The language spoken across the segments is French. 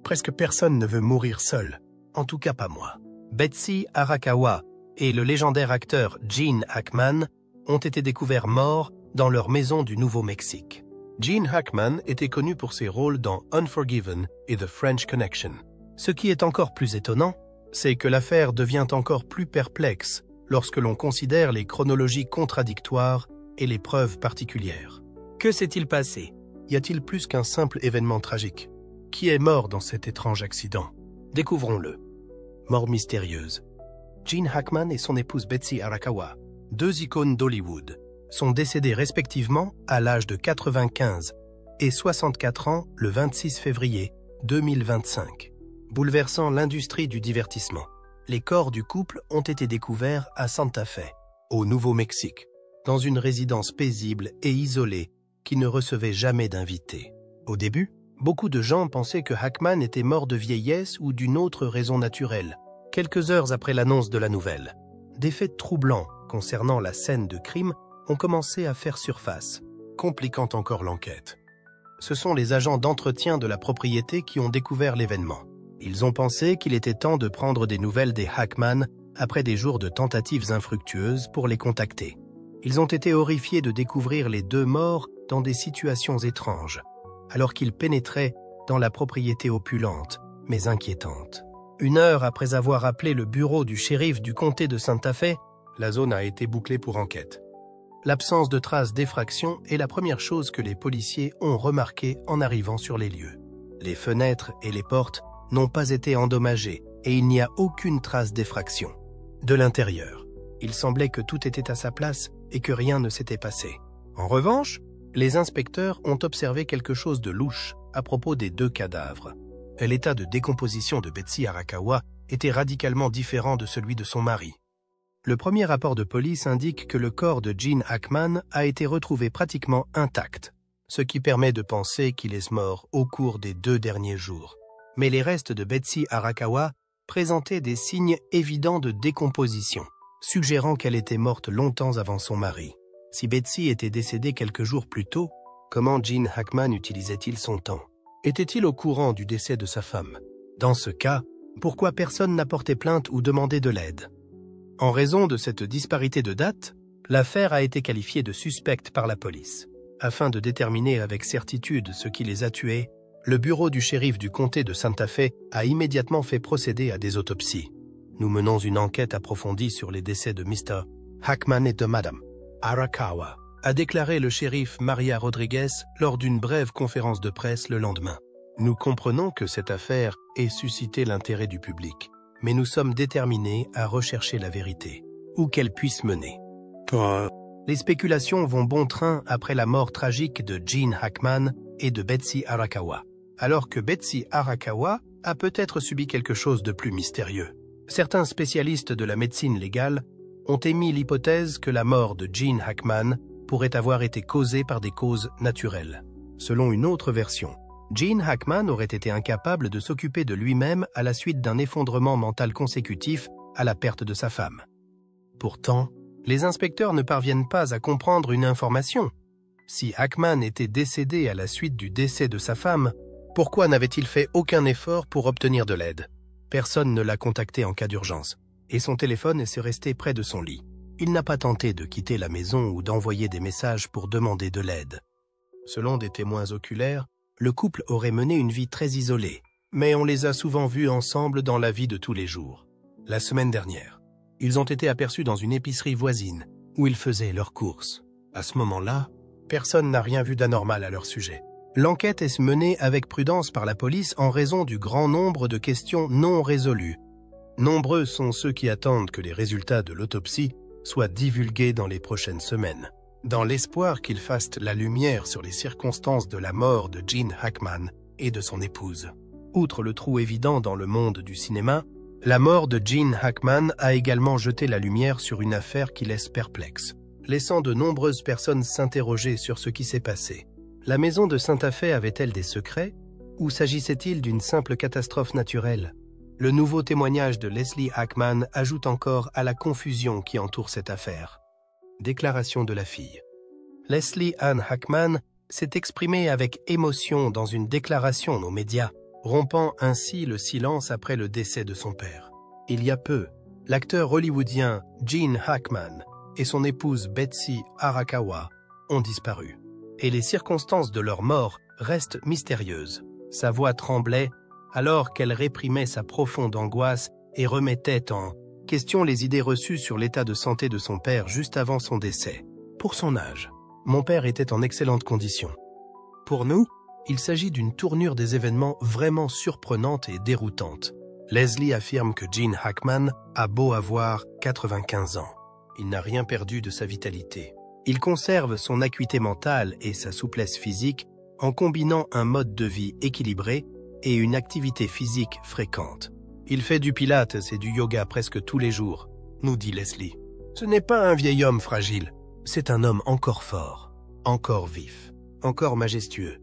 Presque personne ne veut mourir seul, en tout cas pas moi. Betsy Arakawa et le légendaire acteur Gene Hackman ont été découverts morts dans leur maison du Nouveau-Mexique. Gene Hackman était connu pour ses rôles dans Unforgiven et The French Connection. Ce qui est encore plus étonnant, c'est que l'affaire devient encore plus perplexe lorsque l'on considère les chronologies contradictoires et les preuves particulières. Que s'est-il passé? Y a-t-il plus qu'un simple événement tragique? Qui est mort dans cet étrange accident? Découvrons-le. Mort mystérieuse. Gene Hackman et son épouse Betsy Arakawa, deux icônes d'Hollywood, sont décédés respectivement à l'âge de 95 et 64 ans le 26 février 2025, bouleversant l'industrie du divertissement. Les corps du couple ont été découverts à Santa Fe, au Nouveau-Mexique, dans une résidence paisible et isolée qui ne recevait jamais d'invités. Au début, beaucoup de gens pensaient que Hackman était mort de vieillesse ou d'une autre raison naturelle. Quelques heures après l'annonce de la nouvelle, des faits troublants concernant la scène de crime ont commencé à faire surface, compliquant encore l'enquête. Ce sont les agents d'entretien de la propriété qui ont découvert l'événement. Ils ont pensé qu'il était temps de prendre des nouvelles des Hackman après des jours de tentatives infructueuses pour les contacter. Ils ont été horrifiés de découvrir les deux morts dans des situations étranges, alors qu'ils pénétraient dans la propriété opulente, mais inquiétante. 1 heure après avoir appelé le bureau du shérif du comté de Santa Fe, la zone a été bouclée pour enquête. L'absence de traces d'effraction est la première chose que les policiers ont remarquée en arrivant sur les lieux. Les fenêtres et les portes n'ont pas été endommagées et il n'y a aucune trace d'effraction. De l'intérieur, il semblait que tout était à sa place et que rien ne s'était passé. En revanche, les inspecteurs ont observé quelque chose de louche à propos des deux cadavres. L'état de décomposition de Betsy Arakawa était radicalement différent de celui de son mari. Le premier rapport de police indique que le corps de Gene Hackman a été retrouvé pratiquement intact, ce qui permet de penser qu'il est mort au cours des 2 derniers jours. Mais les restes de Betsy Arakawa présentaient des signes évidents de décomposition, suggérant qu'elle était morte longtemps avant son mari. Si Betsy était décédée quelques jours plus tôt, comment Gene Hackman utilisait-il son temps? Était-il au courant du décès de sa femme? Dans ce cas, pourquoi personne n'a porté plainte ou demandé de l'aide? En raison de cette disparité de date, l'affaire a été qualifiée de suspecte par la police. Afin de déterminer avec certitude ce qui les a tués, le bureau du shérif du comté de Santa Fe a immédiatement fait procéder à des autopsies. Nous menons une enquête approfondie sur les décès de Mr. Hackman et de Madame Arakawa, a déclaré le shérif Maria Rodriguez lors d'une brève conférence de presse le lendemain. Nous comprenons que cette affaire ait suscité l'intérêt du public, mais nous sommes déterminés à rechercher la vérité, où qu'elle puisse mener. Les spéculations vont bon train après la mort tragique de Gene Hackman et de Betsy Arakawa, alors que Betsy Arakawa a peut-être subi quelque chose de plus mystérieux. Certains spécialistes de la médecine légale ont émis l'hypothèse que la mort de Gene Hackman pourrait avoir été causée par des causes naturelles. Selon une autre version, Gene Hackman aurait été incapable de s'occuper de lui-même à la suite d'un effondrement mental consécutif à la perte de sa femme. Pourtant, les inspecteurs ne parviennent pas à comprendre une information. Si Hackman était décédé à la suite du décès de sa femme, pourquoi n'avait-il fait aucun effort pour obtenir de l'aide? Personne ne l'a contacté en cas d'urgence, et son téléphone s'est resté près de son lit. Il n'a pas tenté de quitter la maison ou d'envoyer des messages pour demander de l'aide. Selon des témoins oculaires, le couple aurait mené une vie très isolée, mais on les a souvent vus ensemble dans la vie de tous les jours. La semaine dernière, ils ont été aperçus dans une épicerie voisine, où ils faisaient leurs courses. À ce moment-là, personne n'a rien vu d'anormal à leur sujet. L'enquête est menée avec prudence par la police en raison du grand nombre de questions non résolues. Nombreux sont ceux qui attendent que les résultats de l'autopsie soient divulgués dans les prochaines semaines, dans l'espoir qu'ils fassent la lumière sur les circonstances de la mort de Gene Hackman et de son épouse. Outre le trou évident dans le monde du cinéma, la mort de Gene Hackman a également jeté la lumière sur une affaire qui laisse perplexe, laissant de nombreuses personnes s'interroger sur ce qui s'est passé. La maison de Santa Fe avait-elle des secrets, ou s'agissait-il d'une simple catastrophe naturelle? Le nouveau témoignage de Leslie Hackman ajoute encore à la confusion qui entoure cette affaire. Déclaration de la fille. Leslie Ann Hackman s'est exprimée avec émotion dans une déclaration aux médias rompant ainsi le silence après le décès de son père. Il y a peu, l'acteur hollywoodien Gene Hackman et son épouse Betsy Arakawa ont disparu. Et les circonstances de leur mort restent mystérieuses. Sa voix tremblait alors qu'elle réprimait sa profonde angoisse et remettait en question les idées reçues sur l'état de santé de son père juste avant son décès. Pour son âge, mon père était en excellente condition. Pour nous, il s'agit d'une tournure des événements vraiment surprenante et déroutante. Leslie affirme que Gene Hackman a beau avoir 95 ans. Il n'a rien perdu de sa vitalité. Il conserve son acuité mentale et sa souplesse physique en combinant un mode de vie équilibré et une activité physique fréquente. Il fait du pilates et du yoga presque tous les jours, nous dit Leslie. Ce n'est pas un vieil homme fragile, c'est un homme encore fort, encore vif, encore majestueux.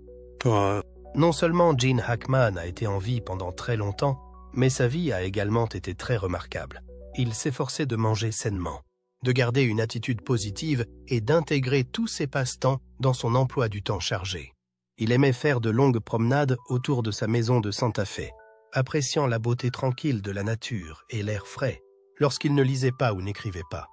Non seulement Gene Hackman a été en vie pendant très longtemps, mais sa vie a également été très remarquable. Il s'efforçait de manger sainement, de garder une attitude positive et d'intégrer tous ses passe-temps dans son emploi du temps chargé. Il aimait faire de longues promenades autour de sa maison de Santa Fe, appréciant la beauté tranquille de la nature et l'air frais, lorsqu'il ne lisait pas ou n'écrivait pas.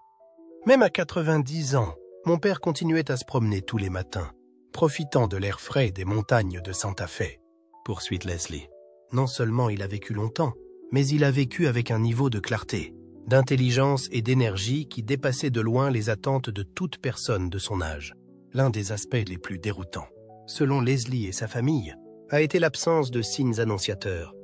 Même à 90 ans, mon père continuait à se promener tous les matins, profitant de l'air frais des montagnes de Santa Fe, poursuit Leslie. Non seulement il a vécu longtemps, mais il a vécu avec un niveau de clarté, d'intelligence et d'énergie qui dépassait de loin les attentes de toute personne de son âge. L'un des aspects les plus déroutants, selon Leslie et sa famille, a été l'absence de signes annonciateurs.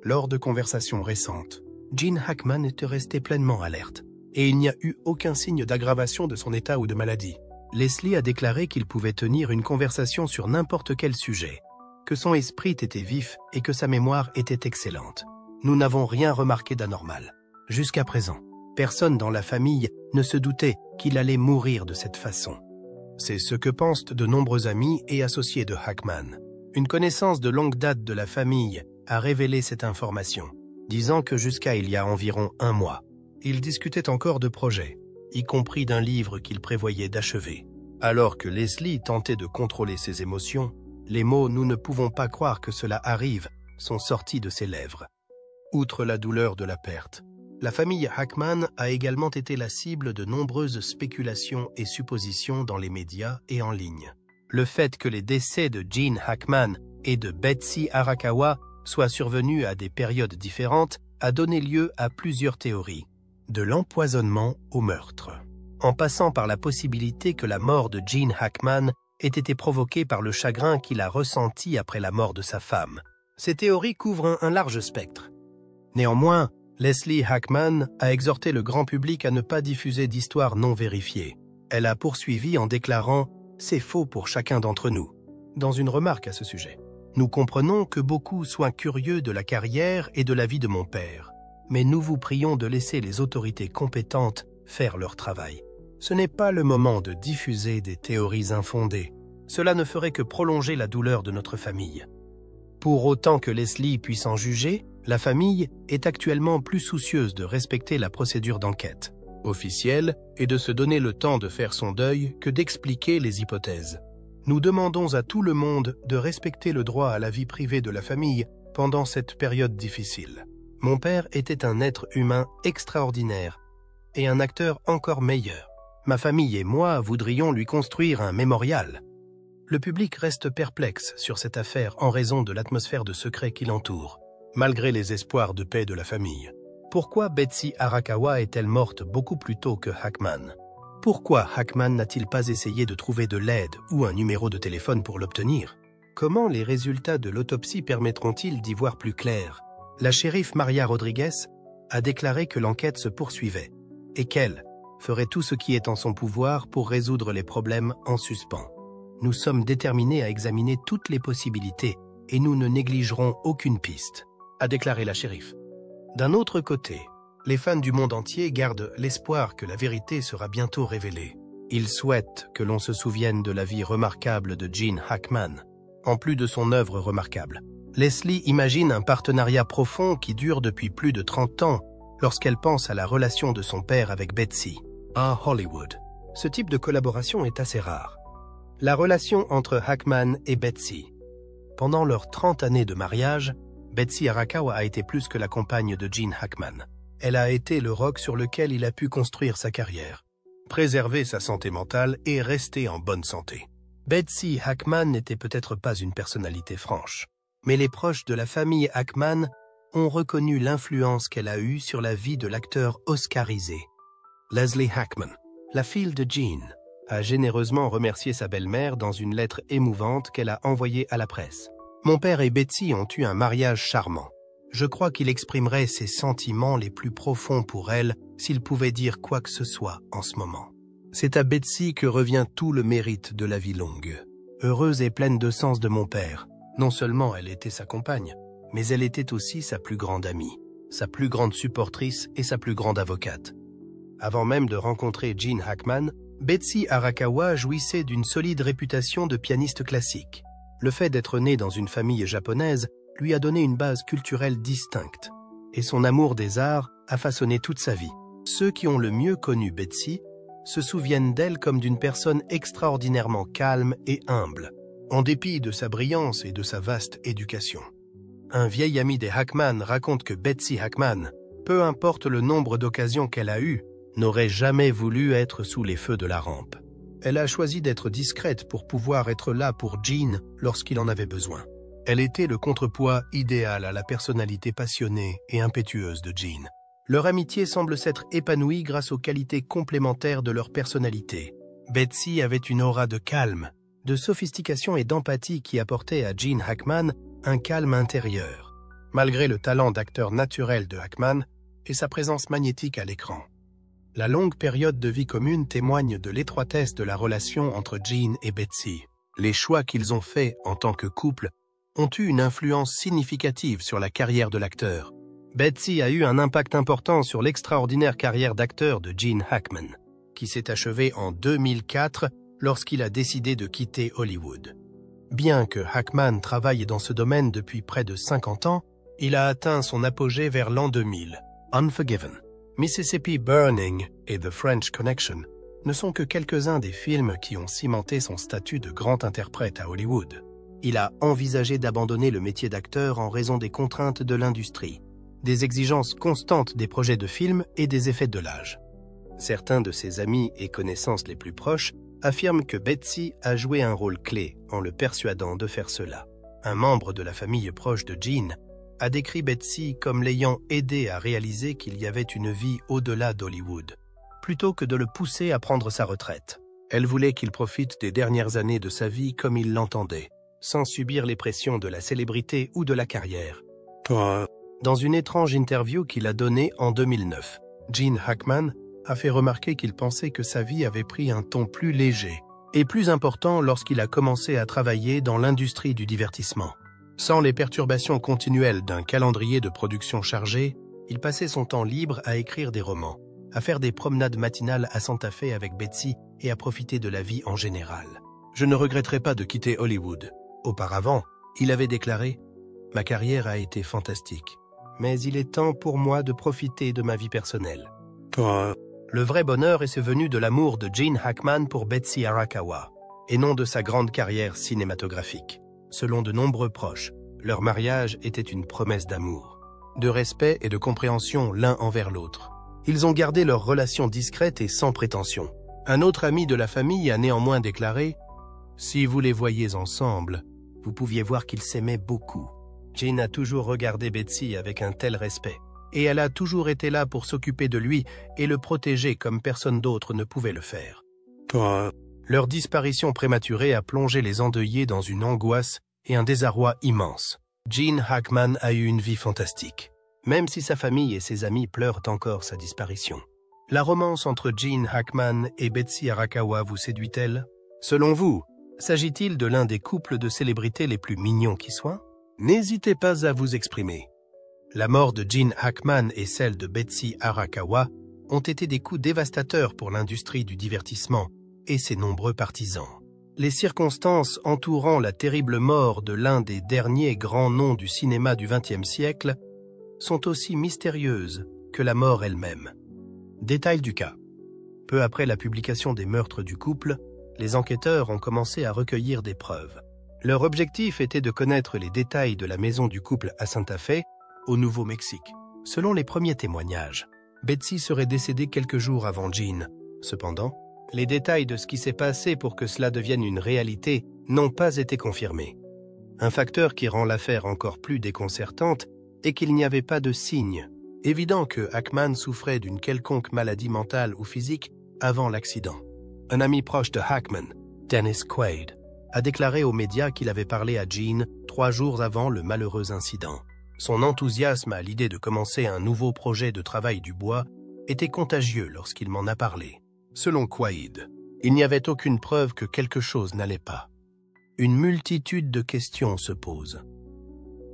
Lors de conversations récentes, Gene Hackman était resté pleinement alerte, et il n'y a eu aucun signe d'aggravation de son état ou de maladie. Leslie a déclaré qu'il pouvait tenir une conversation sur n'importe quel sujet, que son esprit était vif et que sa mémoire était excellente. Nous n'avons rien remarqué d'anormal. Jusqu'à présent, personne dans la famille ne se doutait qu'il allait mourir de cette façon. C'est ce que pensent de nombreux amis et associés de Hackman. Une connaissance de longue date de la famille a révélé cette information, disant que jusqu'à il y a environ 1 mois, il discutait encore de projets, y compris d'un livre qu'il prévoyait d'achever. Alors que Leslie tentait de contrôler ses émotions, les mots « nous ne pouvons pas croire que cela arrive » sont sortis de ses lèvres. Outre la douleur de la perte, la famille Hackman a également été la cible de nombreuses spéculations et suppositions dans les médias et en ligne. Le fait que les décès de Gene Hackman et de Betsy Arakawa soient survenus à des périodes différentes a donné lieu à plusieurs théories. De l'empoisonnement au meurtre, en passant par la possibilité que la mort de Gene Hackman ait été provoquée par le chagrin qu'il a ressenti après la mort de sa femme. Ces théories couvrent un large spectre. Néanmoins, Leslie Hackman a exhorté le grand public à ne pas diffuser d'histoires non vérifiées. Elle a poursuivi en déclarant « c'est faux pour chacun d'entre nous ». Dans une remarque à ce sujet, nous comprenons que beaucoup soient curieux de la carrière et de la vie de mon père. Mais nous vous prions de laisser les autorités compétentes faire leur travail. Ce n'est pas le moment de diffuser des théories infondées. Cela ne ferait que prolonger la douleur de notre famille. Pour autant que Leslie puisse en juger, la famille est actuellement plus soucieuse de respecter la procédure d'enquête officielle et de se donner le temps de faire son deuil que d'expliquer les hypothèses. Nous demandons à tout le monde de respecter le droit à la vie privée de la famille pendant cette période difficile. Mon père était un être humain extraordinaire et un acteur encore meilleur. Ma famille et moi voudrions lui construire un mémorial. Le public reste perplexe sur cette affaire en raison de l'atmosphère de secret qui l'entoure, malgré les espoirs de paix de la famille. Pourquoi Betsy Arakawa est-elle morte beaucoup plus tôt que Hackman? Pourquoi Hackman n'a-t-il pas essayé de trouver de l'aide ou un numéro de téléphone pour l'obtenir? Comment les résultats de l'autopsie permettront-ils d'y voir plus clair? La shérif Maria Rodriguez a déclaré que l'enquête se poursuivait et qu'elle ferait tout ce qui est en son pouvoir pour résoudre les problèmes en suspens. Nous sommes déterminés à examiner toutes les possibilités et nous ne négligerons aucune piste, a déclaré la shérif. D'un autre côté, les fans du monde entier gardent l'espoir que la vérité sera bientôt révélée. Ils souhaitent que l'on se souvienne de la vie remarquable de Gene Hackman, en plus de son œuvre remarquable. Leslie imagine un partenariat profond qui dure depuis plus de 30 ans lorsqu'elle pense à la relation de son père avec Betsy. À Hollywood, ce type de collaboration est assez rare. La relation entre Hackman et Betsy. Pendant leurs 30 années de mariage, Betsy Arakawa a été plus que la compagne de Gene Hackman. Elle a été le roc sur lequel il a pu construire sa carrière, préserver sa santé mentale et rester en bonne santé. Betsy Hackman n'était peut-être pas une personnalité franche, mais les proches de la famille Hackman ont reconnu l'influence qu'elle a eue sur la vie de l'acteur oscarisé. Leslie Hackman, la fille de Gene, a généreusement remercié sa belle-mère dans une lettre émouvante qu'elle a envoyée à la presse. « Mon père et Betsy ont eu un mariage charmant. Je crois qu'il exprimerait ses sentiments les plus profonds pour elle s'il pouvait dire quoi que ce soit en ce moment. C'est à Betsy que revient tout le mérite de la vie longue. Heureuse et pleine de sens de mon père, non seulement elle était sa compagne, mais elle était aussi sa plus grande amie, sa plus grande supportrice et sa plus grande avocate. Avant même de rencontrer Gene Hackman, Betsy Arakawa jouissait d'une solide réputation de pianiste classique. Le fait d'être née dans une famille japonaise lui a donné une base culturelle distincte, et son amour des arts a façonné toute sa vie. Ceux qui ont le mieux connu Betsy se souviennent d'elle comme d'une personne extraordinairement calme et humble, en dépit de sa brillance et de sa vaste éducation. Un vieil ami des Hackman raconte que Betsy Hackman, peu importe le nombre d'occasions qu'elle a eues, n'aurait jamais voulu être sous les feux de la rampe. Elle a choisi d'être discrète pour pouvoir être là pour Gene lorsqu'il en avait besoin. Elle était le contrepoids idéal à la personnalité passionnée et impétueuse de Gene. Leur amitié semble s'être épanouie grâce aux qualités complémentaires de leur personnalité. Betsy avait une aura de calme, de sophistication et d'empathie qui apportait à Gene Hackman un calme intérieur, malgré le talent d'acteur naturel de Hackman et sa présence magnétique à l'écran. La longue période de vie commune témoigne de l'étroitesse de la relation entre Gene et Betsy. Les choix qu'ils ont faits en tant que couple ont eu une influence significative sur la carrière de l'acteur. Betsy a eu un impact important sur l'extraordinaire carrière d'acteur de Gene Hackman, qui s'est achevée en 2004 lorsqu'il a décidé de quitter Hollywood. Bien que Hackman travaille dans ce domaine depuis près de 50 ans, il a atteint son apogée vers l'an 2000. Unforgiven, Mississippi Burning et The French Connection ne sont que quelques-uns des films qui ont cimenté son statut de grand interprète à Hollywood. Il a envisagé d'abandonner le métier d'acteur en raison des contraintes de l'industrie, des exigences constantes des projets de films et des effets de l'âge. Certains de ses amis et connaissances les plus proches affirment que Betsy a joué un rôle clé en le persuadant de faire cela. Un membre de la famille proche de Gene a décrit Betsy comme l'ayant aidé à réaliser qu'il y avait une vie au-delà d'Hollywood, plutôt que de le pousser à prendre sa retraite. Elle voulait qu'il profite des dernières années de sa vie comme il l'entendait, sans subir les pressions de la célébrité ou de la carrière. Dans une étrange interview qu'il a donnée en 2009, Gene Hackman a fait remarquer qu'il pensait que sa vie avait pris un ton plus léger et plus important lorsqu'il a commencé à travailler dans l'industrie du divertissement. Sans les perturbations continuelles d'un calendrier de production chargé, il passait son temps libre à écrire des romans, à faire des promenades matinales à Santa Fe avec Betsy et à profiter de la vie en général. « Je ne regretterai pas de quitter Hollywood. » Auparavant, il avait déclaré « Ma carrière a été fantastique, mais il est temps pour moi de profiter de ma vie personnelle. » Le vrai bonheur est venu de l'amour de Gene Hackman pour Betsy Arakawa, et non de sa grande carrière cinématographique. Selon de nombreux proches, leur mariage était une promesse d'amour, de respect et de compréhension l'un envers l'autre. Ils ont gardé leur relation discrète et sans prétention. Un autre ami de la famille a néanmoins déclaré « Si vous les voyiez ensemble, vous pouviez voir qu'ils s'aimaient beaucoup. » Gene a toujours regardé Betsy avec un tel respect, et elle a toujours été là pour s'occuper de lui et le protéger comme personne d'autre ne pouvait le faire. Leur disparition prématurée a plongé les endeuillés dans une angoisse et un désarroi immense. Gene Hackman a eu une vie fantastique, même si sa famille et ses amis pleurent encore sa disparition. La romance entre Gene Hackman et Betsy Arakawa vous séduit-elle? Selon vous, s'agit-il de l'un des couples de célébrités les plus mignons qui soient? N'hésitez pas à vous exprimer. La mort de Gene Hackman et celle de Betsy Arakawa ont été des coups dévastateurs pour l'industrie du divertissement et ses nombreux partisans. Les circonstances entourant la terrible mort de l'un des derniers grands noms du cinéma du XXe siècle sont aussi mystérieuses que la mort elle-même. Détail du cas. Peu après la publication des meurtres du couple, les enquêteurs ont commencé à recueillir des preuves. Leur objectif était de connaître les détails de la maison du couple à Santa Fe, au Nouveau-Mexique. Selon les premiers témoignages, Betsy serait décédée quelques jours avant Jean. Cependant, les détails de ce qui s'est passé pour que cela devienne une réalité n'ont pas été confirmés. Un facteur qui rend l'affaire encore plus déconcertante est qu'il n'y avait pas de signe évident que Hackman souffrait d'une quelconque maladie mentale ou physique avant l'accident. Un ami proche de Hackman, Dennis Quaid, a déclaré aux médias qu'il avait parlé à Jean 3 jours avant le malheureux incident. Son enthousiasme à l'idée de commencer un nouveau projet de travail du bois était contagieux lorsqu'il m'en a parlé. Selon Quaid, il n'y avait aucune preuve que quelque chose n'allait pas. Une multitude de questions se posent.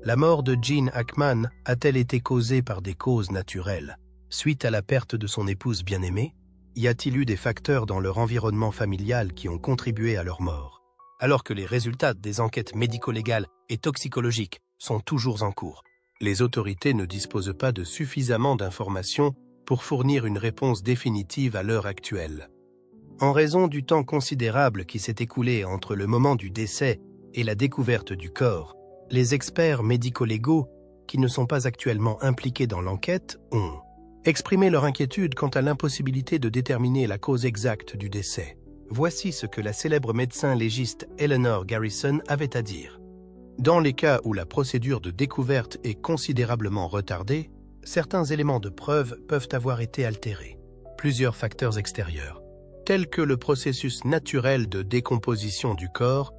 La mort de Jean Hackman a-t-elle été causée par des causes naturelles, suite à la perte de son épouse bien-aimée? Y a-t-il eu des facteurs dans leur environnement familial qui ont contribué à leur mort? Alors que les résultats des enquêtes médico-légales et toxicologiques sont toujours en cours, les autorités ne disposent pas de suffisamment d'informations pour fournir une réponse définitive à l'heure actuelle. En raison du temps considérable qui s'est écoulé entre le moment du décès et la découverte du corps, les experts médico-légaux, qui ne sont pas actuellement impliqués dans l'enquête, ont exprimé leur inquiétude quant à l'impossibilité de déterminer la cause exacte du décès. Voici ce que la célèbre médecin légiste Eleanor Garrison avait à dire. Dans les cas où la procédure de découverte est considérablement retardée, certains éléments de preuve peuvent avoir été altérés. Plusieurs facteurs extérieurs, tels que le processus naturel de décomposition du corps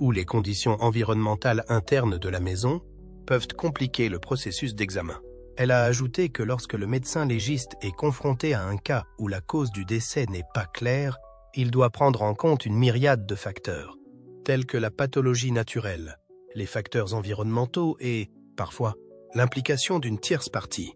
ou les conditions environnementales internes de la maison, peuvent compliquer le processus d'examen. Elle a ajouté que lorsque le médecin légiste est confronté à un cas où la cause du décès n'est pas claire, il doit prendre en compte une myriade de facteurs, tels que la pathologie naturelle, les facteurs environnementaux et, parfois, l'implication d'une tierce partie.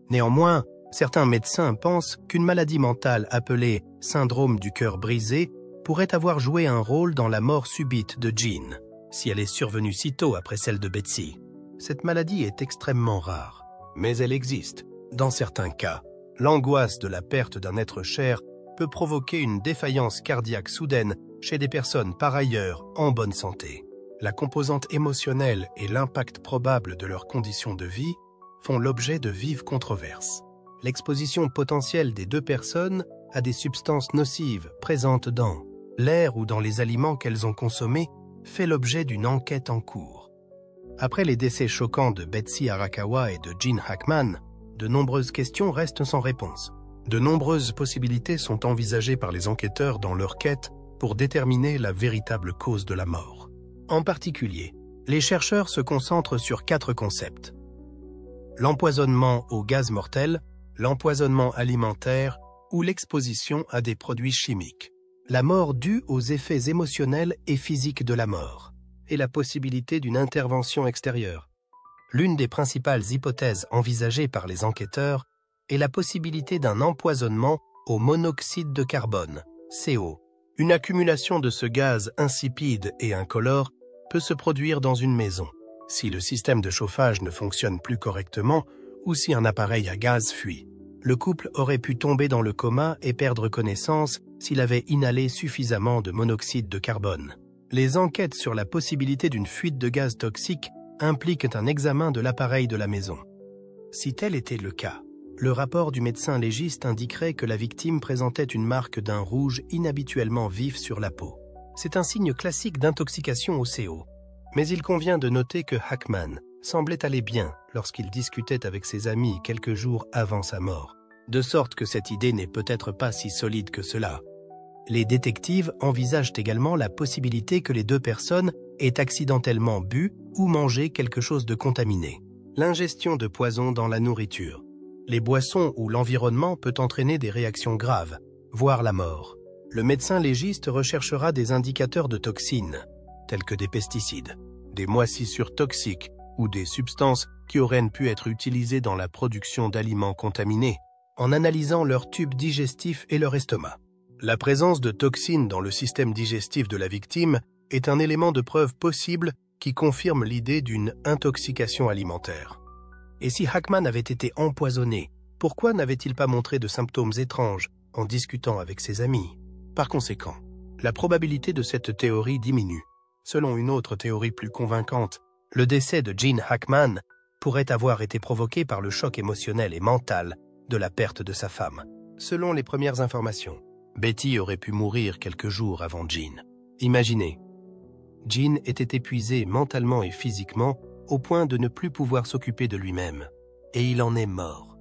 Néanmoins, certains médecins pensent qu'une maladie mentale appelée syndrome du cœur brisé pourrait avoir joué un rôle dans la mort subite de Jean, si elle est survenue si tôt après celle de Betsy. Cette maladie est extrêmement rare, mais elle existe. Dans certains cas, l'angoisse de la perte d'un être cher peut provoquer une défaillance cardiaque soudaine chez des personnes par ailleurs en bonne santé. La composante émotionnelle et l'impact probable de leurs conditions de vie font l'objet de vives controverses. L'exposition potentielle des deux personnes à des substances nocives présentes dans l'air ou dans les aliments qu'elles ont consommés fait l'objet d'une enquête en cours. Après les décès choquants de Betsy Arakawa et de Jean Hackman, de nombreuses questions restent sans réponse. De nombreuses possibilités sont envisagées par les enquêteurs dans leur quête pour déterminer la véritable cause de la mort. En particulier, les chercheurs se concentrent sur 4 concepts. L'empoisonnement au gaz mortel, l'empoisonnement alimentaire ou l'exposition à des produits chimiques. La mort due aux effets émotionnels et physiques de la mort, et la possibilité d'une intervention extérieure. L'une des principales hypothèses envisagées par les enquêteurs est la possibilité d'un empoisonnement au monoxyde de carbone, CO. Une accumulation de ce gaz insipide et incolore peut se produire dans une maison, si le système de chauffage ne fonctionne plus correctement ou si un appareil à gaz fuit. Le couple aurait pu tomber dans le coma et perdre connaissance s'il avait inhalé suffisamment de monoxyde de carbone. Les enquêtes sur la possibilité d'une fuite de gaz toxique impliquent un examen de l'appareil de la maison. Si tel était le cas, le rapport du médecin légiste indiquerait que la victime présentait une marque d'un rouge inhabituellement vif sur la peau. C'est un signe classique d'intoxication au CO. Mais il convient de noter que Hackman semblait aller bien lorsqu'il discutait avec ses amis quelques jours avant sa mort, de sorte que cette idée n'est peut-être pas si solide que cela. Les détectives envisagent également la possibilité que les deux personnes aient accidentellement bu ou mangé quelque chose de contaminé. L'ingestion de poison dans la nourriture, les boissons ou l'environnement peut entraîner des réactions graves, voire la mort. Le médecin légiste recherchera des indicateurs de toxines, tels que des pesticides, des moisissures toxiques ou des substances qui auraient pu être utilisées dans la production d'aliments contaminés, en analysant leur tube digestif et leur estomac. La présence de toxines dans le système digestif de la victime est un élément de preuve possible qui confirme l'idée d'une intoxication alimentaire. Et si Hackman avait été empoisonné, pourquoi n'avait-il pas montré de symptômes étranges en discutant avec ses amis? Par conséquent, la probabilité de cette théorie diminue. Selon une autre théorie plus convaincante, le décès de Gene Hackman pourrait avoir été provoqué par le choc émotionnel et mental de la perte de sa femme. Selon les premières informations, Betty aurait pu mourir quelques jours avant Gene. Imaginez, Gene était épuisé mentalement et physiquement au point de ne plus pouvoir s'occuper de lui-même, et il en est mort.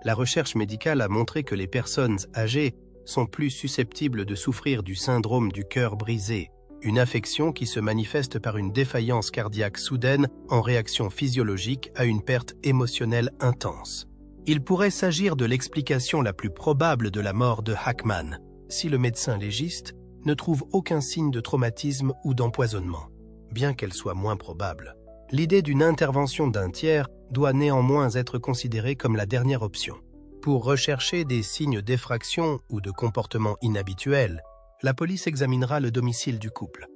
La recherche médicale a montré que les personnes âgées sont plus susceptibles de souffrir du syndrome du cœur brisé, une affection qui se manifeste par une défaillance cardiaque soudaine en réaction physiologique à une perte émotionnelle intense. Il pourrait s'agir de l'explication la plus probable de la mort de Hackman, si le médecin légiste ne trouve aucun signe de traumatisme ou d'empoisonnement, bien qu'elle soit moins probable. L'idée d'une intervention d'un tiers doit néanmoins être considérée comme la dernière option. Pour rechercher des signes d'effraction ou de comportement inhabituel, la police examinera le domicile du couple.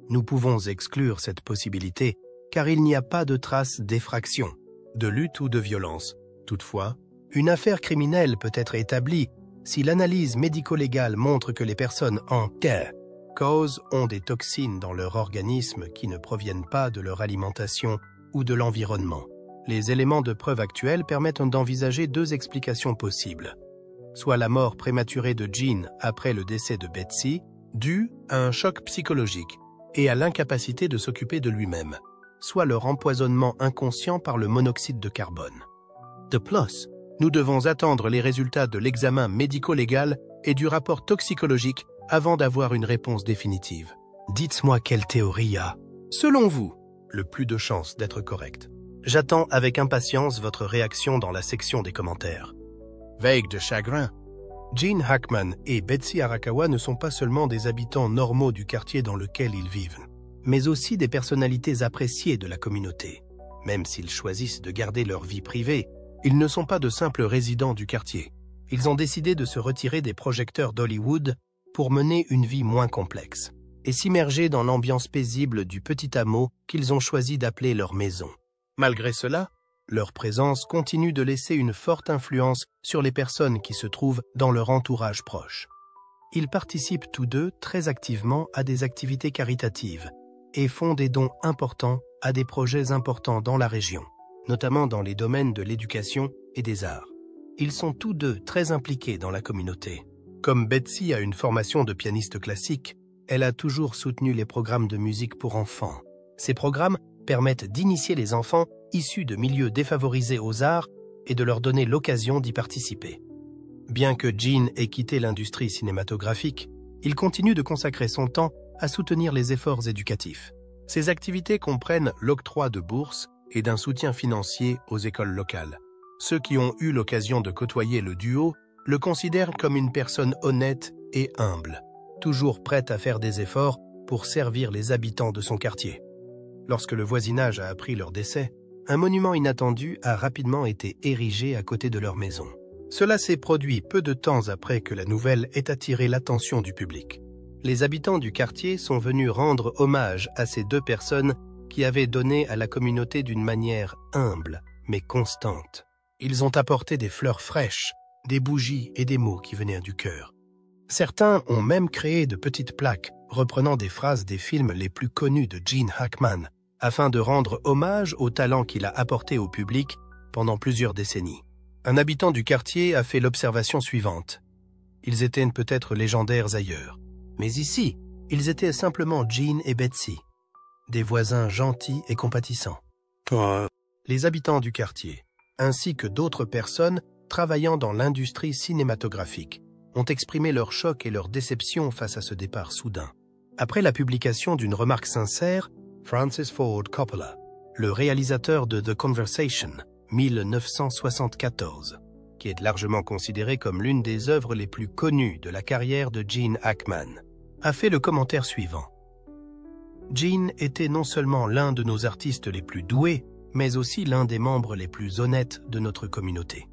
Nous pouvons exclure cette possibilité car il n'y a pas de traces d'effraction, de lutte ou de violence. Toutefois, une affaire criminelle peut être établie si l'analyse médico-légale montre que les personnes en cause ont des toxines dans leur organisme qui ne proviennent pas de leur alimentation ou de l'environnement. Les éléments de preuve actuels permettent d'envisager deux explications possibles. Soit la mort prématurée de Gene après le décès de Betsy, due à un choc psychologique et à l'incapacité de s'occuper de lui-même, soit leur empoisonnement inconscient par le monoxyde de carbone. De plus, nous devons attendre les résultats de l'examen médico-légal et du rapport toxicologique avant d'avoir une réponse définitive. Dites-moi quelle théorie a, selon vous, le plus de chances d'être correcte. J'attends avec impatience votre réaction dans la section des commentaires. Vague de chagrin. Gene Hackman et Betsy Arakawa ne sont pas seulement des habitants normaux du quartier dans lequel ils vivent, mais aussi des personnalités appréciées de la communauté. Même s'ils choisissent de garder leur vie privée, ils ne sont pas de simples résidents du quartier. Ils ont décidé de se retirer des projecteurs d'Hollywood pour mener une vie moins complexe et s'immerger dans l'ambiance paisible du petit hameau qu'ils ont choisi d'appeler leur maison. Malgré cela, leur présence continue de laisser une forte influence sur les personnes qui se trouvent dans leur entourage proche. Ils participent tous deux très activement à des activités caritatives et font des dons importants à des projets importants dans la région, notamment dans les domaines de l'éducation et des arts. Ils sont tous deux très impliqués dans la communauté. Comme Betsy a une formation de pianiste classique, elle a toujours soutenu les programmes de musique pour enfants. Ces programmes permettent d'initier les enfants issus de milieux défavorisés aux arts et de leur donner l'occasion d'y participer. Bien que Gene ait quitté l'industrie cinématographique, il continue de consacrer son temps à soutenir les efforts éducatifs. Ces activités comprennent l'octroi de bourses et d'un soutien financier aux écoles locales. Ceux qui ont eu l'occasion de côtoyer le duo le considèrent comme une personne honnête et humble, toujours prête à faire des efforts pour servir les habitants de son quartier. Lorsque le voisinage a appris leur décès, un monument inattendu a rapidement été érigé à côté de leur maison. Cela s'est produit peu de temps après que la nouvelle ait attiré l'attention du public. Les habitants du quartier sont venus rendre hommage à ces deux personnes qui avaient donné à la communauté d'une manière humble, mais constante. Ils ont apporté des fleurs fraîches, des bougies et des mots qui venaient du cœur. Certains ont même créé de petites plaques reprenant des phrases des films les plus connus de Gene Hackman, afin de rendre hommage au talent qu'il a apporté au public pendant plusieurs décennies. Un habitant du quartier a fait l'observation suivante. Ils étaient peut-être légendaires ailleurs, mais ici, ils étaient simplement Gene et Betsy, des voisins gentils et compatissants. Les habitants du quartier, ainsi que d'autres personnes travaillant dans l'industrie cinématographique, ont exprimé leur choc et leur déception face à ce départ soudain. Après la publication d'une remarque sincère, Francis Ford Coppola, le réalisateur de The Conversation, 1974, qui est largement considéré comme l'une des œuvres les plus connues de la carrière de Gene Hackman, a fait le commentaire suivant. Gene était non seulement l'un de nos artistes les plus doués, mais aussi l'un des membres les plus honnêtes de notre communauté.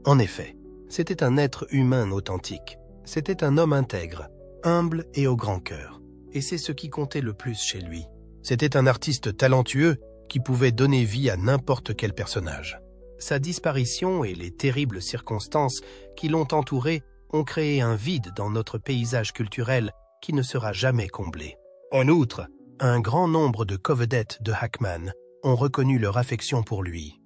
En effet, c'était un être humain authentique. C'était un homme intègre, humble et au grand cœur. Et c'est ce qui comptait le plus chez lui. C'était un artiste talentueux qui pouvait donner vie à n'importe quel personnage. Sa disparition et les terribles circonstances qui l'ont entouré ont créé un vide dans notre paysage culturel qui ne sera jamais comblé. En outre, Un grand nombre de covedettes de Hackman ont reconnu leur affection pour lui.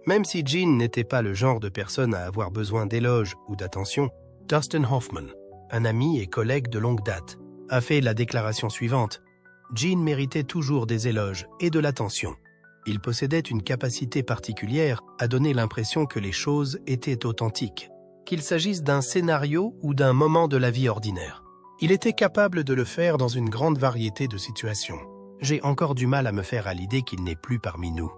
Même si Gene n'était pas le genre de personne à avoir besoin d'éloges ou d'attention, Dustin Hoffman, un ami et collègue de longue date, a fait la déclaration suivante. Gene méritait toujours des éloges et de l'attention. Il possédait une capacité particulière à donner l'impression que les choses étaient authentiques, qu'il s'agisse d'un scénario ou d'un moment de la vie ordinaire. Il était capable de le faire dans une grande variété de situations. J'ai encore du mal à me faire à l'idée qu'il n'est plus parmi nous.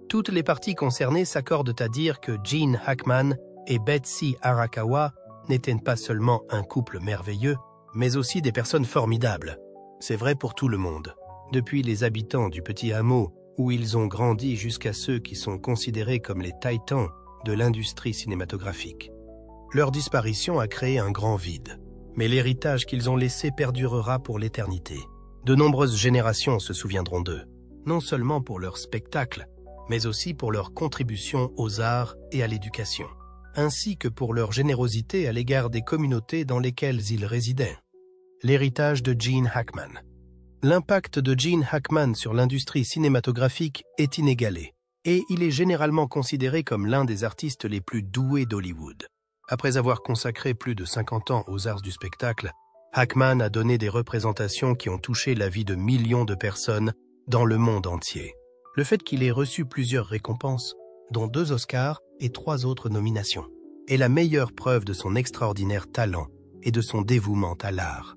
Toutes les parties concernées s'accordent à dire que Gene Hackman et Betsy Arakawa n'étaient pas seulement un couple merveilleux, mais aussi des personnes formidables. C'est vrai pour tout le monde, depuis les habitants du petit hameau où ils ont grandi jusqu'à ceux qui sont considérés comme les titans de l'industrie cinématographique. Leur disparition a créé un grand vide, mais l'héritage qu'ils ont laissé perdurera pour l'éternité. De nombreuses générations se souviendront d'eux, non seulement pour leur spectacle, mais aussi pour leur contribution aux arts et à l'éducation, ainsi que pour leur générosité à l'égard des communautés dans lesquelles ils résidaient. L'héritage de Gene Hackman. L'impact de Gene Hackman sur l'industrie cinématographique est inégalé, et il est généralement considéré comme l'un des artistes les plus doués d'Hollywood. Après avoir consacré plus de 50 ans aux arts du spectacle, Hackman a donné des représentations qui ont touché la vie de millions de personnes dans le monde entier. Le fait qu'il ait reçu plusieurs récompenses, dont 2 Oscars et 3 autres nominations, est la meilleure preuve de son extraordinaire talent et de son dévouement à l'art.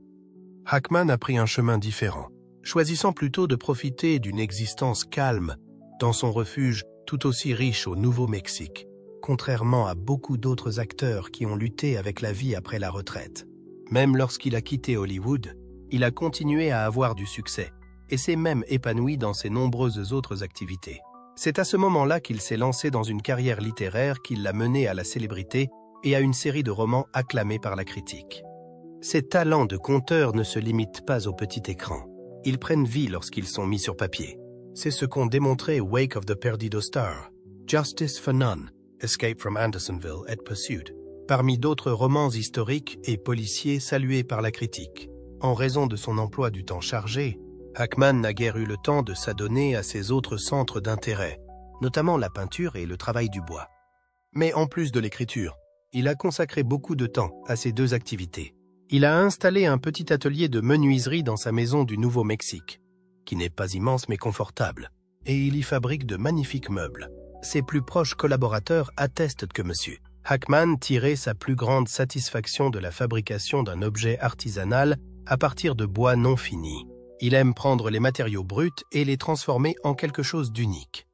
Hackman a pris un chemin différent, choisissant plutôt de profiter d'une existence calme dans son refuge tout aussi riche au Nouveau-Mexique, contrairement à beaucoup d'autres acteurs qui ont lutté avec la vie après la retraite. Même lorsqu'il a quitté Hollywood, il a continué à avoir du succès et s'est même épanoui dans ses nombreuses autres activités. C'est à ce moment-là qu'il s'est lancé dans une carrière littéraire qui l'a mené à la célébrité et à une série de romans acclamés par la critique. Ses talents de conteur ne se limitent pas au petit écran. Ils prennent vie lorsqu'ils sont mis sur papier. C'est ce qu'ont démontré Wake of the Perdido Star, Justice for None, Escape from Andersonville et Pursuit, parmi d'autres romans historiques et policiers salués par la critique. En raison de son emploi du temps chargé, Hackman n'a guère eu le temps de s'adonner à ses autres centres d'intérêt, notamment la peinture et le travail du bois. Mais en plus de l'écriture, il a consacré beaucoup de temps à ces 2 activités. Il a installé un petit atelier de menuiserie dans sa maison du Nouveau-Mexique, qui n'est pas immense mais confortable, et il y fabrique de magnifiques meubles. Ses plus proches collaborateurs attestent que M. Hackman tirait sa plus grande satisfaction de la fabrication d'un objet artisanal à partir de bois non fini. Il aime prendre les matériaux bruts et les transformer en quelque chose d'unique.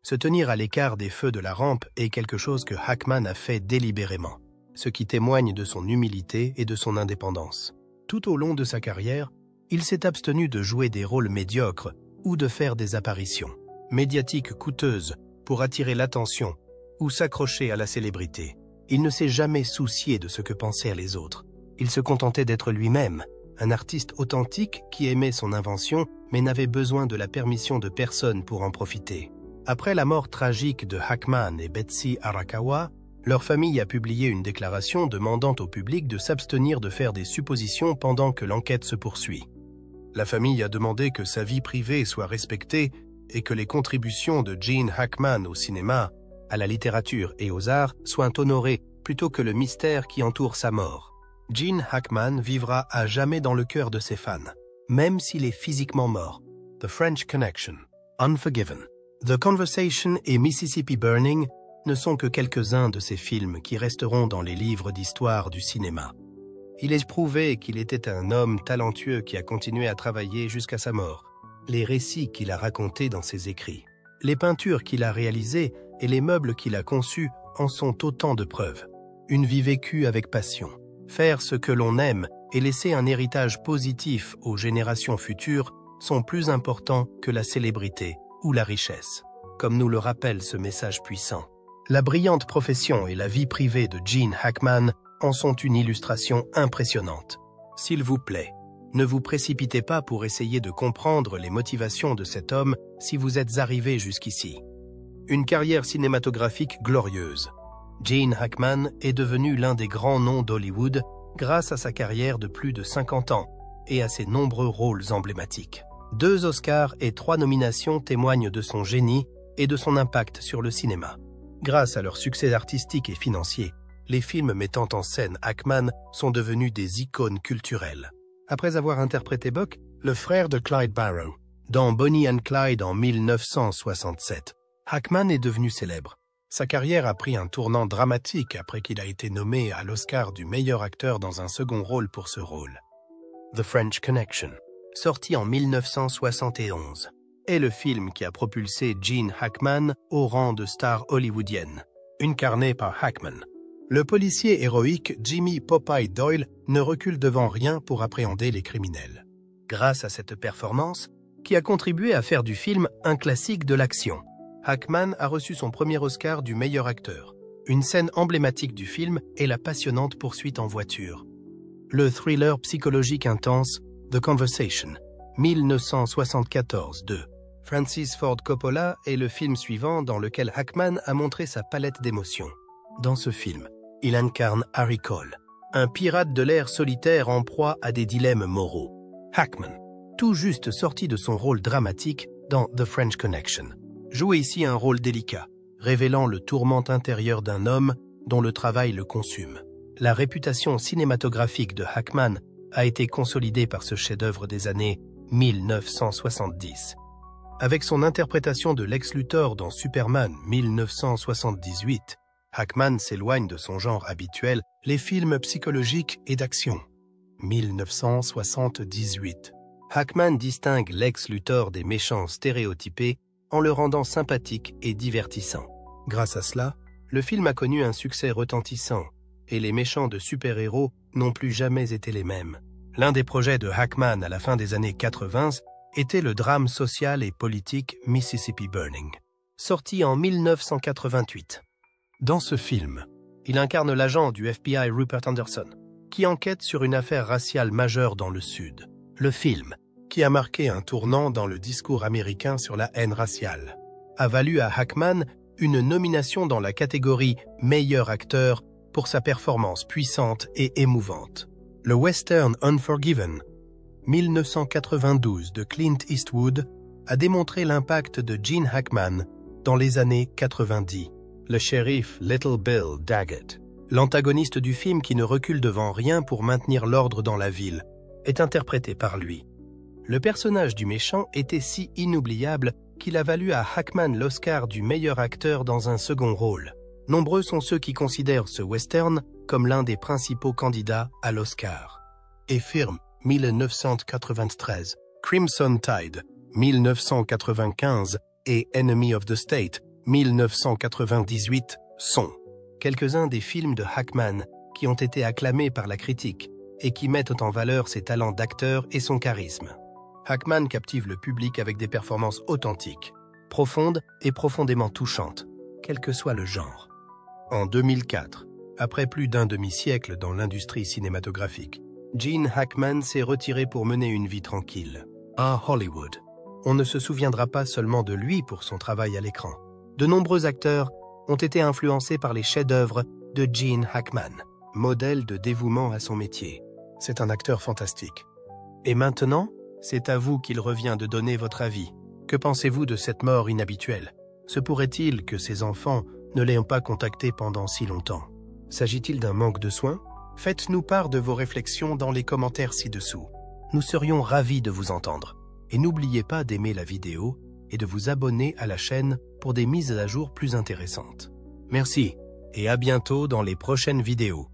Se tenir à l'écart des feux de la rampe est quelque chose que Hackman a fait délibérément, ce qui témoigne de son humilité et de son indépendance. Tout au long de sa carrière, il s'est abstenu de jouer des rôles médiocres ou de faire des apparitions médiatiques coûteuses pour attirer l'attention ou s'accrocher à la célébrité. Il ne s'est jamais soucié de ce que pensaient les autres. Il se contentait d'être lui-même, un artiste authentique qui aimait son invention mais n'avait besoin de la permission de personne pour en profiter. Après la mort tragique de Hackman et Betsy Arakawa, leur famille a publié une déclaration demandant au public de s'abstenir de faire des suppositions pendant que l'enquête se poursuit. La famille a demandé que sa vie privée soit respectée et que les contributions de Gene Hackman au cinéma, à la littérature et aux arts soient honorées plutôt que le mystère qui entoure sa mort. Gene Hackman vivra à jamais dans le cœur de ses fans, même s'il est physiquement mort. The French Connection, Unforgiven, The Conversation et Mississippi Burning ne sont que quelques-uns de ces films qui resteront dans les livres d'histoire du cinéma. Il est prouvé qu'il était un homme talentueux qui a continué à travailler jusqu'à sa mort. Les récits qu'il a racontés dans ses écrits, les peintures qu'il a réalisées et les meubles qu'il a conçus en sont autant de preuves. Une vie vécue avec passion. Faire ce que l'on aime et laisser un héritage positif aux générations futures sont plus importants que la célébrité ou la richesse, comme nous le rappelle ce message puissant. La brillante profession et la vie privée de Gene Hackman en sont une illustration impressionnante. S'il vous plaît, ne vous précipitez pas pour essayer de comprendre les motivations de cet homme si vous êtes arrivé jusqu'ici. Une carrière cinématographique glorieuse. Gene Hackman est devenu l'un des grands noms d'Hollywood grâce à sa carrière de plus de 50 ans et à ses nombreux rôles emblématiques. 2 Oscars et 3 nominations témoignent de son génie et de son impact sur le cinéma. Grâce à leur succès artistique et financier, les films mettant en scène Hackman sont devenus des icônes culturelles. Après avoir interprété Buck, le frère de Clyde Barrow, dans Bonnie and Clyde en 1967, Hackman est devenu célèbre. Sa carrière a pris un tournant dramatique après qu'il a été nommé à l'Oscar du meilleur acteur dans un second rôle pour ce rôle. The French Connection, sorti en 1971, est le film qui a propulsé Gene Hackman au rang de star hollywoodienne, incarné par Hackman. Le policier héroïque Jimmy Popeye Doyle ne recule devant rien pour appréhender les criminels. Grâce à cette performance, qui a contribué à faire du film un classique de l'action, Hackman a reçu son premier Oscar du meilleur acteur. Une scène emblématique du film est la passionnante poursuite en voiture. Le thriller psychologique intense The Conversation, 1974 de Francis Ford Coppola est le film suivant dans lequel Hackman a montré sa palette d'émotions. Dans ce film, il incarne Harry Cole, un pirate de l'air solitaire en proie à des dilemmes moraux. Hackman, tout juste sorti de son rôle dramatique dans The French Connection, joue ici un rôle délicat, révélant le tourment intérieur d'un homme dont le travail le consume. La réputation cinématographique de Hackman a été consolidée par ce chef-d'œuvre des années 1970. Avec son interprétation de Lex Luthor dans Superman 1978, Hackman s'éloigne de son genre habituel, les films psychologiques et d'action. 1978. Hackman distingue Lex Luthor des méchants stéréotypés en le rendant sympathique et divertissant. Grâce à cela, le film a connu un succès retentissant, et les méchants de super-héros n'ont plus jamais été les mêmes. L'un des projets de Hackman à la fin des années 80 était le drame social et politique Mississippi Burning, sorti en 1988. Dans ce film, il incarne l'agent du FBI Rupert Anderson, qui enquête sur une affaire raciale majeure dans le Sud. Le film, qui a marqué un tournant dans le discours américain sur la haine raciale, a valu à Hackman une nomination dans la catégorie « Meilleur acteur » pour sa performance puissante et émouvante. Le western Unforgiven, 1992 de Clint Eastwood, a démontré l'impact de Gene Hackman dans les années 90. Le shérif Little Bill Daggett, l'antagoniste du film qui ne recule devant rien pour maintenir l'ordre dans la ville, est interprété par lui. Le personnage du méchant était si inoubliable qu'il a valu à Hackman l'Oscar du meilleur acteur dans un second rôle. Nombreux sont ceux qui considèrent ce western comme l'un des principaux candidats à l'Oscar. Firm, 1993, Crimson Tide, 1995 et Enemy of the State, 1998 sont quelques-uns des films de Hackman qui ont été acclamés par la critique et qui mettent en valeur ses talents d'acteur et son charisme. Hackman captive le public avec des performances authentiques, profondes et profondément touchantes, quel que soit le genre. En 2004, après plus d'un demi-siècle dans l'industrie cinématographique, Gene Hackman s'est retiré pour mener une vie tranquille. À Hollywood, on ne se souviendra pas seulement de lui pour son travail à l'écran. De nombreux acteurs ont été influencés par les chefs-d'œuvre de Gene Hackman, modèle de dévouement à son métier. C'est un acteur fantastique. Et maintenant, c'est à vous qu'il revient de donner votre avis. Que pensez-vous de cette mort inhabituelle? Se pourrait-il que ses enfants ne l'aient pas contacté pendant si longtemps? S'agit-il d'un manque de soins? Faites-nous part de vos réflexions dans les commentaires ci-dessous. Nous serions ravis de vous entendre. Et n'oubliez pas d'aimer la vidéo et de vous abonner à la chaîne pour des mises à jour plus intéressantes. Merci et à bientôt dans les prochaines vidéos.